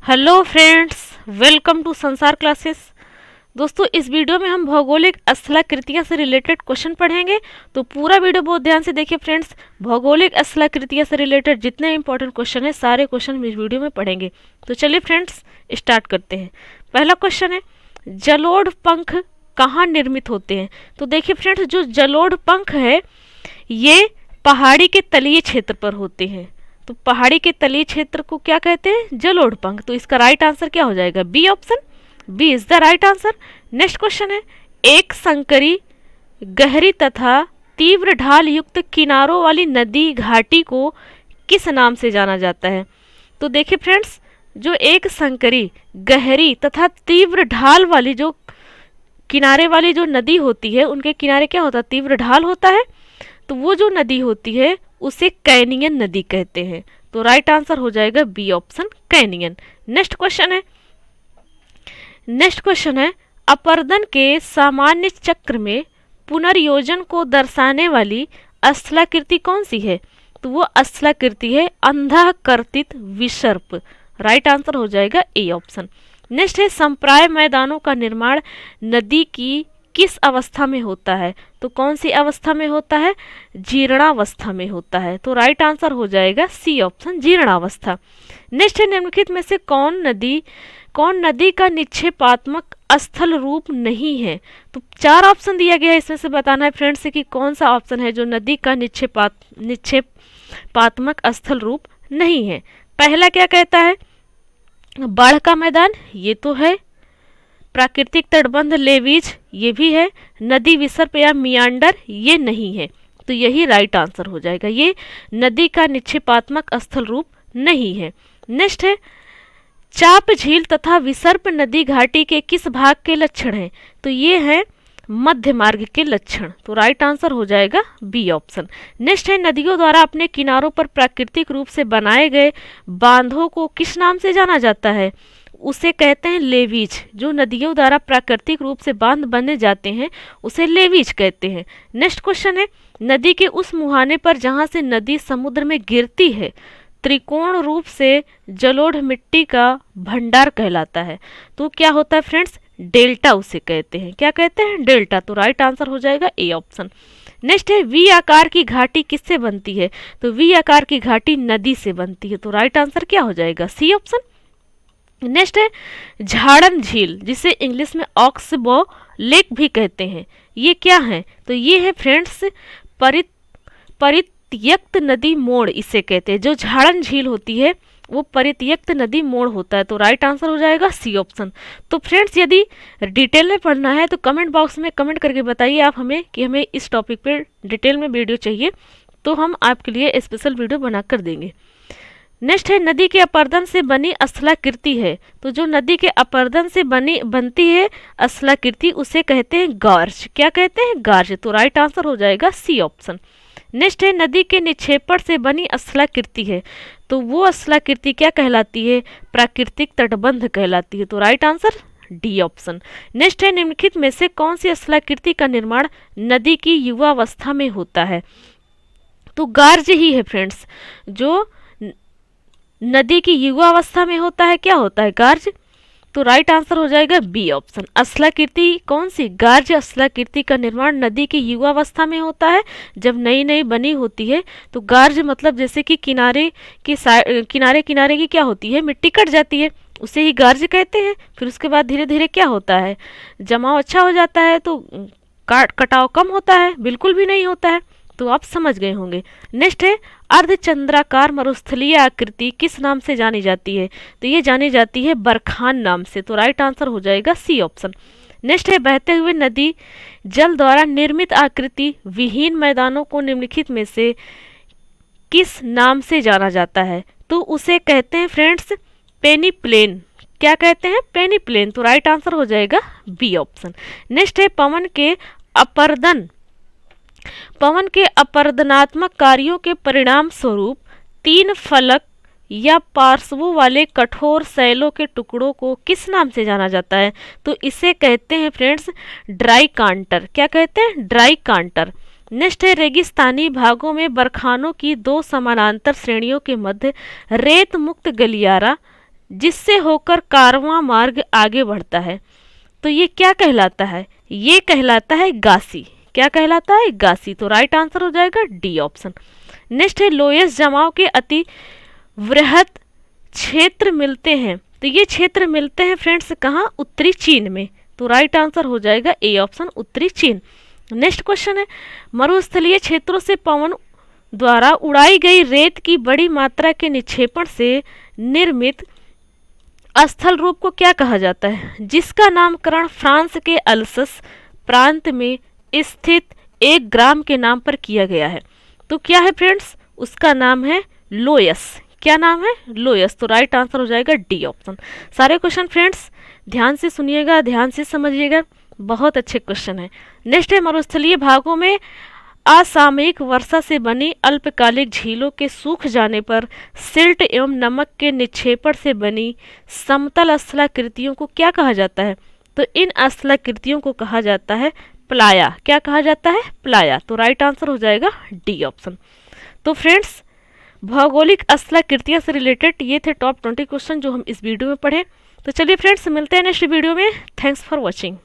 Hello friends, welcome to संसार classes. दोस्तों, इस वीडियो में हम भौगोलिक स्थलाकृतियों से रिलेटेड क्वेश्चन पढ़ेंगे। तो पूरा वीडियो बहुत ध्यान से देखिए फ्रेंड्स। भौगोलिक स्थलाकृतियों से रिलेटेड जितने इंपॉर्टेंट क्वेश्चन हैं सारे क्वेश्चन हम इस वीडियो में पढ़ेंगे। तो चलिए फ्रेंड्स स्टार्ट करते हैं। पहला क्वेश्चन है, जलोढ़ पंख कहाँ निर्मित होते हैं? तो देखिए फ्रेंड्स, जो जलोढ़ पंख है ये पहाड़ी के तलीय क्षेत्र पर होते हैं। तो पहाड़ी के तलीय क्षेत्र को क्या कहते हैं? जलोढ़ पंख। तो इसका राइट आंसर क्या हो जाएगा? B option, B is the right answer. Next question है, एक संकरी गहरी तथा तीव्र ढाल युक्त किनारों वाली नदी घाटी को किस नाम से जाना जाता है? तो देखिए फ्रेंड्स, जो एक संकरी गहरी तथा तीव्र ढाल वाली जो किनारे वाली जो नदी होती है, उनके किनारे क्या होता है? तीव्र ढाल होता है। तो वो जो नदी होती है उसे कैनियन नदी कहते हैं। तो राइट आंसर हो जाएगा B option, canyon. Next question है, अपर्दन के सामान्य चक्र में पुनर्योजन को दर्शाने वाली स्थलाकृति कौन सी है? तो वो स्थलाकृति है अंधाकर्तित विसर्प। राइट आंसर हो जाएगा ए ऑप्शन। नेक्स्ट है, संप्राय मैदानों का निर्माण नदी की किस अवस्था में होता है? तो कौन सी अवस्था में होता है? जीर्णावस्था में होता है। तो राइट आंसर हो जाएगा सी ऑप्शन, जीर्णावस्था। नेक्स्ट है, निम्नलिखित में से कौन नदी का निक्षेपात्मक स्थल रूप नहीं है? तो चार ऑप्शन दिया गया है, इसमें से बताना है फ्रेंड्स कि कौन सा ऑप्शन है जो नदी का निक्षेपात्मक स्थल रूप नहीं है। पहला क्या कहता है? बाढ़ का मैदान, ये तो है। प्राकृतिक तटबंध लेवीज, ये भी है। नदी विसर्प या मियांडर, ये नहीं है। तो यही राइट आंसर हो जाएगा, ये नदी का निक्षेपात्मक स्थल रूप नहीं है। नेक्स्ट है, चाप झील तथा विसर्प नदी घाटी के किस भाग के लक्षण हैं? तो ये है मध्य मार्ग के लक्षण। तो राइट आंसर हो जाएगा बी ऑप्शन। नेक्स्ट है, नदियों द्वारा अपने किनारों पर प्राकृतिक रूप से बनाए गए बांधों को किस नाम से जाना जाता है? उसे कहते हैं लेवीज। जो नदियों द्वारा प्राकृतिक रूप से बांध बने जाते हैं उसे लेवीज कहते हैं। नेक्स्ट क्वेश्चन है, नदी के उस मुहाने पर जहां से नदी समुद्र में गिरती है त्रिकोण रूप से जलोढ़ मिट्टी का भंडार कहलाता है। तो क्या होता है फ्रेंड्स? डेल्टा उसे कहते हैं। क्या कहते हैं? डेल्टा। तो राइट आंसर हो जाएगा ए ऑप्शन। नेक्स्ट है, वी आकार की घाटी किससे बनती है? तो वी आकार की घाटी नदी से बनती है। तो राइट आंसर क्या हो जाएगा? C option. नेक्स्ट है, झाड़न झील, जिसे इंग्लिश में ऑक्सबो लेक भी कहते हैं, ये क्या है? तो ये है फ्रेंड्स परित्यक्त नदी मोड़ इसे कहते हैं। जो झाड़न झील होती है वो परित्यक्त नदी मोड़ होता है। तो राइट आंसर हो जाएगा सी ऑप्शन। तो फ्रेंड्स, यदि डिटेल में पढ़ना है तो कमेंट बॉक्स में कमेंट करके बताइए आप हमें कि हमें इस टॉपिक पे डिटेल में वीडियो चाहिए, तो हम आपके लिए स्पेशल वीडियो बना कर देंगे। नेक्स्ट है, नदी के अपर्दन से बनी स्थलाकृति है। तो जो नदी के अपर्दन से बनती है स्थलाकृति उसे कहते हैं गार्ज। क्या कहते हैं? गार्ज। तो राइट आंसर हो जाएगा सी ऑप्शन। नेक्स्ट है, नदी के निक्षेपण से बनी स्थलाकृति है। तो वो स्थलाकृति क्या कहलाती है? प्राकृतिक तटबंध कहलाती है। तो right answer D option. Next है, निम्नलिखित में से कौन सी स्थलाकृति का निर्माण नदी की युवावस्था में होता है? तो गार्ज ही है फ्रेंड्स, जो नदी की युवावस्था में होता है। क्या होता है? गार्ज। तो राइट आंसर हो जाएगा बी ऑप्शन। स्थलाकृति कौन सी? गार्ज स्थलाकृति का निर्माण नदी की युवावस्था में होता है, जब नई नई बनी होती है। तो गार्ज मतलब जैसे कि किनारे की क्या होती है? मिट्टी कट जाती है, उसे ही गार्ज कहते हैं। फिर उसके बाद धीरे धीरे क्या होता है? जमाव अच्छा हो जाता है, तो कटाव कम होता है, बिल्कुल भी नहीं होता है। तो आप समझ गए होंगे। नेक्स्ट है, अर्धचंद्राकार मरुस्थलीय आकृति किस नाम से जानी जाती है? तो ये जानी जाती है बरखान नाम से। तो राइट आंसर हो जाएगा सी ऑप्शन। नेक्स्ट है, बहते हुए नदी जल द्वारा निर्मित आकृति विहीन मैदानों को निम्नलिखित में से किस नाम से जाना जाता है? तो उसे कहते हैं फ्रेंड्स पेनी प्लेन। क्या कहते हैं? पेनी प्लेन। तो राइट आंसर हो जाएगा बी ऑप्शन। नेक्स्ट है, पवन के अपर्दनात्मक कार्यों के परिणाम स्वरूप तीन फलक या पार्श्वों वाले कठोर शैलों के टुकड़ों को किस नाम से जाना जाता है? तो इसे कहते हैं फ्रेंड्स ड्राई कांटर। क्या कहते हैं? ड्राई कांटर। नेक्स्ट है, रेगिस्तानी भागों में बरखानों की दो समानांतर श्रेणियों के मध्य रेत मुक्त गलियारा जिससे होकर कारवां मार्ग आगे बढ़ता है, तो ये क्या कहलाता है? ये कहलाता है गासी। क्या कहलाता है? गासी। तो राइट आंसर हो जाएगा डी ऑप्शन। नेक्स्ट है लोयस जमाव के अति वृहत क्षेत्र मिलते हैं, तो ये क्षेत्र मिलते हैं फ्रेंड्स कहाँ? उत्तरी चीन में। तो राइट आंसर हो जाएगा ए ऑप्शन, उत्तरी चीन। नेक्स्ट क्वेश्चन है मरुस्थलीय क्षेत्रों से पवन द्वारा उड़ाई गई रेत की बड़ी मात्रा के निक्षेपण से निर्मित स्थल रूप को क्या कहा जाता है? जिसका नामकरण फ्रांस के अल्सस प्रांत में स्थित एक ग्राम के नाम पर किया गया है। तो क्या है फ्रेंड्स? उसका नाम है लोयस। क्या नाम है? लोयस। तो राइट आंसर हो जाएगा डी ऑप्शन। सारे क्वेश्चन फ्रेंड्स ध्यान से सुनिएगा, ध्यान से समझिएगा, बहुत अच्छे क्वेश्चन है। नेक्स्ट है मरुस्थलीय भागों में असामयिक वर्षा से बनी अल्पकालिक झीलों के सूख जाने पर सिल्ट एवं नमक के निक्षेपण से बनी समतल स्थलाकृतियों को क्या कहा जाता है? तो इन स्थलाकृतियों को कहा जाता है प्लाया। क्या कहा जाता है? प्लाया। तो राइट आंसर हो जाएगा डी ऑप्शन। तो फ्रेंड्स भौगोलिक स्थलाकृतियों से रिलेटेड ये थे टॉप 20 क्वेश्चन जो हम इस वीडियो में पढ़े। तो चलिए फ्रेंड्स मिलते हैं नेक्स्ट वीडियो में। Thanks for watching.